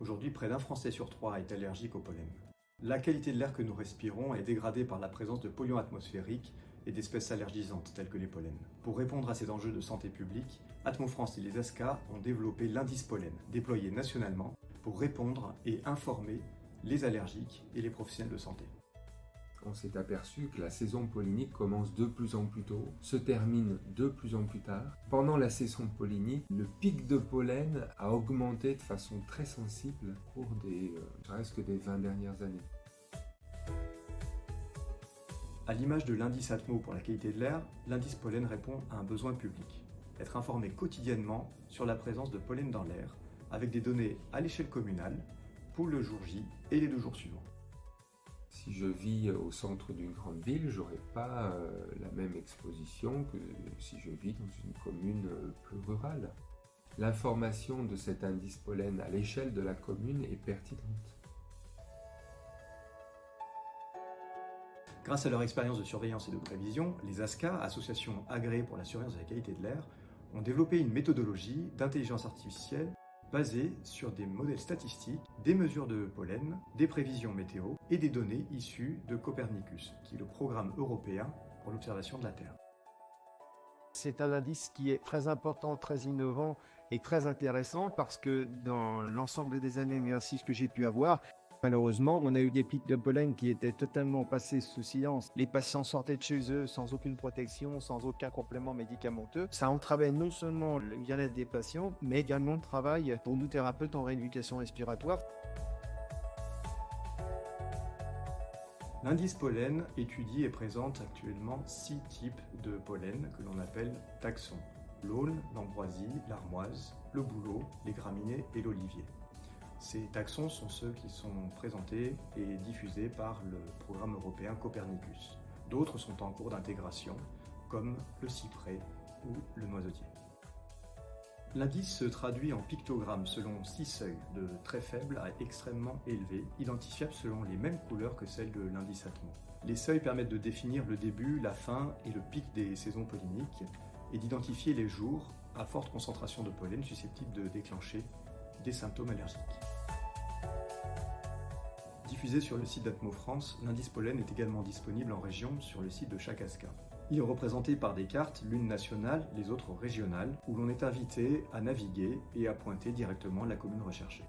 Aujourd'hui, près d'un Français sur 3 est allergique au pollen. La qualité de l'air que nous respirons est dégradée par la présence de polluants atmosphériques et d'espèces allergisantes telles que les pollens. Pour répondre à ces enjeux de santé publique, Atmo France et les ASCA ont développé l'indice pollen, déployé nationalement pour répondre et informer les allergiques et les professionnels de santé. On s'est aperçu que la saison pollinique commence de plus en plus tôt, se termine de plus en plus tard. Pendant la saison pollinique, le pic de pollen a augmenté de façon très sensible au cours presque des 20 dernières années. À l'image de l'indice Atmo pour la qualité de l'air, l'indice pollen répond à un besoin public. Être informé quotidiennement sur la présence de pollen dans l'air, avec des données à l'échelle communale, pour le jour J et les 2 jours suivants. Si je vis au centre d'une grande ville, je n'aurai pas la même exposition que si je vis dans une commune plus rurale. L'information de cet indice pollen à l'échelle de la commune est pertinente. Grâce à leur expérience de surveillance et de prévision, les ASCA, associations agréées pour la surveillance de la qualité de l'air, ont développé une méthodologie d'intelligence artificielle basée sur des modèles statistiques, des mesures de pollen, des prévisions météo et des données issues de Copernicus, qui est le programme européen pour l'observation de la Terre. C'est un indice qui est très important, très innovant et très intéressant parce que dans l'ensemble des années d'exercice que j'ai pu avoir, malheureusement, on a eu des pics de pollen qui étaient totalement passés sous silence. Les patients sortaient de chez eux sans aucune protection, sans aucun complément médicamenteux. Ça entravait non seulement le bien-être des patients, mais également le travail pour nous thérapeutes en rééducation respiratoire. L'indice pollen étudie et présente actuellement 6 types de pollen que l'on appelle taxons. L'aulne, l'ambroisie, l'armoise, le bouleau, les graminées et l'olivier. Ces taxons sont ceux qui sont présentés et diffusés par le programme européen Copernicus. D'autres sont en cours d'intégration, comme le cyprès ou le noisetier. L'indice se traduit en pictogrammes selon 6 seuils, de très faibles à extrêmement élevés, identifiables selon les mêmes couleurs que celles de l'indice Atmo. Les seuils permettent de définir le début, la fin et le pic des saisons polliniques et d'identifier les jours à forte concentration de pollen susceptibles de déclencher des symptômes allergiques. Diffusé sur le site d'Atmo France, l'indice pollen est également disponible en région sur le site de chaque ASCA. Il est représenté par des cartes, l'une nationale, les autres régionales, où l'on est invité à naviguer et à pointer directement la commune recherchée.